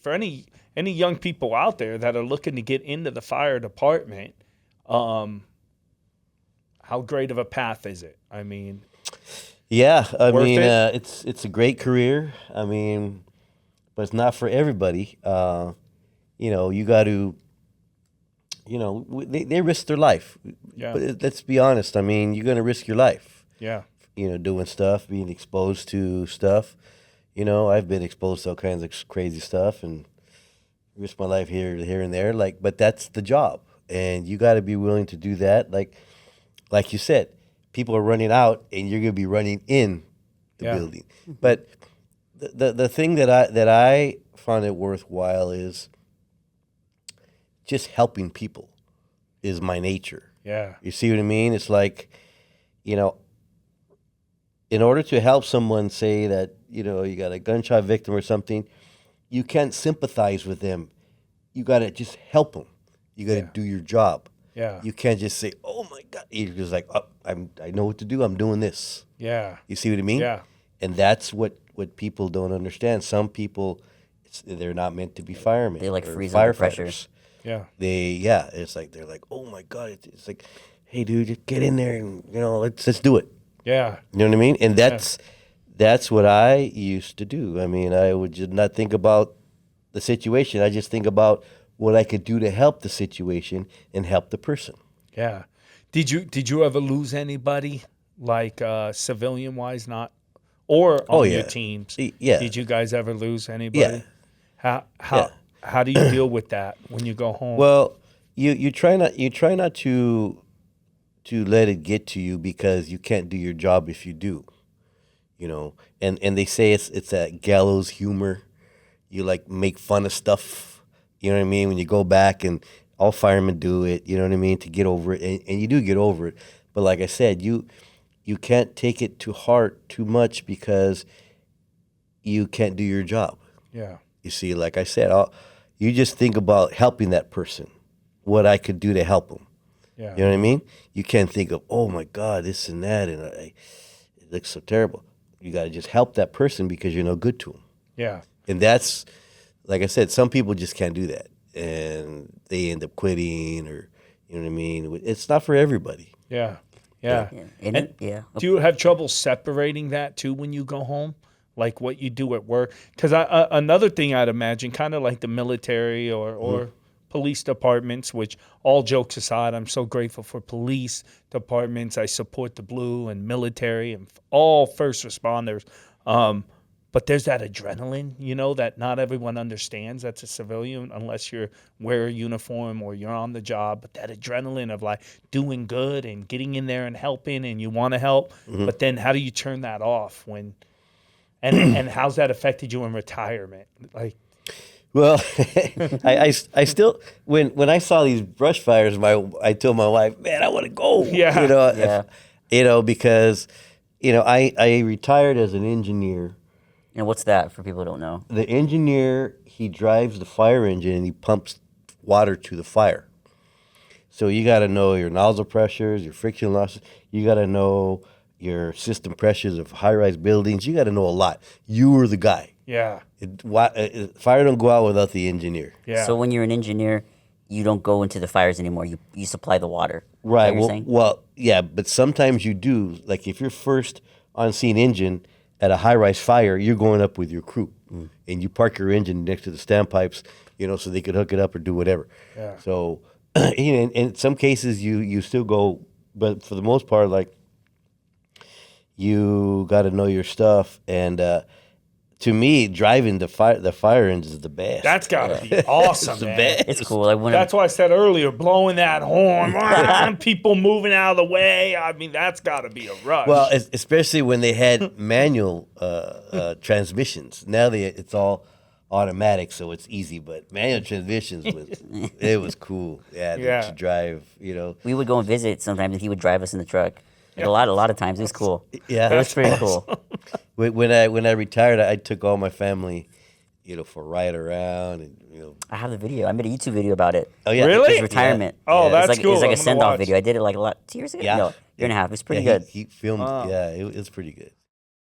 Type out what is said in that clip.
for any young people out there that are looking to get into the fire department, how great of a path is it? I mean, Yeah, I worth mean, it? it's a great career. I mean, but it's not for everybody. You got to, they risk their life. Yeah, But let's be honest. I mean, you're going to risk your life, yeah, doing stuff, being exposed to stuff. I've been exposed to all kinds of crazy stuff and risk my life here and there. Like, but that's the job, and you got to be willing to do that. Like you said, people are running out, and you're going to be running in the yeah, building. But the thing that I find it worthwhile is just helping people is my nature. yeah, You see what I mean? It's like, you know, in order to help someone, say that, you got a gunshot victim or something, you can't sympathize with them. You got to just help them. You got to Yeah. do your job. yeah, You can't just say, "Oh my God!" You're just like, oh, I know what to do. I'm doing this." yeah, You see what I mean? yeah, And that's what people don't understand. Some people, they're not meant to be firemen. They, like, or freeze under pressure. firefighters. yeah, It's like they're like, "Oh my God!" It's like, "Hey, dude, just get in there and let's do it." yeah, You know what I mean? And that's what I used to do. I mean, I would just not think about the situation. I just think about what I could do to help the situation and help the person. yeah. Did you ever lose anybody, like civilian wise, not or on Oh, your yeah. teams? Yeah. Did you guys ever lose anybody? Yeah. How do you deal with that when you go home? Well, you try not to let it get to you, because you can't do your job if you do. And they say it's that gallows humor. You like make fun of stuff. You know what I mean? When you go back, and all firemen do it. You know what I mean? To get over it, and you do get over it. But like I said, you can't take it to heart too much, because you can't do your job. yeah, You see, like I said, you just think about helping that person, what I could do to help them. yeah, You know what I mean? You can't think of, oh my God, this and that, and it looks so terrible. You got to just help that person because you're no good to them. yeah, And that's, like I said, some people just can't do that, and they end up quitting, or you know what I mean. It's not for everybody. yeah, yeah. Yeah. And do you have trouble separating that too when you go home, like what you do at work? Because another thing I'd imagine, kind of like the military or police departments, which, all jokes aside, I'm so grateful for police departments. I support the blue and military and all first responders. But there's that adrenaline, that not everyone understands. That's a civilian, unless you wear a uniform or you're on the job. But that adrenaline of like doing good and getting in there and helping, and you want to help. But then how do you turn that off when? And how's that affected you in retirement? Like, Well, I still, when I saw these brush fires, I told my wife, man, I want to go. Yeah. Yeah. Because I retired as an engineer. And what's that for people who don't know? The engineer, he drives the fire engine and he pumps water to the fire. So you got to know your nozzle pressures, your friction losses. You got to know your system pressures of high-rise buildings. You got to know a lot. You were the guy. yeah, Fire don't go out without the engineer. yeah. So when you're an engineer, you don't go into the fires anymore. You supply the water. Is that Right. what you're saying? Well, yeah, but sometimes you do. Like if you're first on scene engine at a high-rise fire, you're going up with your crew, and you park your engine next to the standpipes, so they could hook it up or do whatever. Yeah. So, in some cases you still go, but for the most part, like you got to know your stuff. And to me, driving the fire engine is the best. That's gotta be awesome, the man. best. It's cool. Like when That's why I said earlier, blowing that horn, people moving out of the way. I mean, that's got to be a rush. Well, especially when they had manual transmissions. Now it's all automatic, so it's easy. But manual transmissions was cool. Yeah, Yeah. to drive. we would go and visit sometimes, and he would drive us in the truck. Like a lot of times, it was cool. Yeah, It was pretty cool. When I retired, I took all my family, for a ride around, and I have the video. I made a YouTube video about it. Oh yeah, Really? His retirement. Oh, It was that's like, cool. It was like I'm a gonna send-off watch. video. I did it like 2 years ago. Yeah. No, year and a half. It was pretty Yeah, good. He filmed. Yeah, it was pretty good.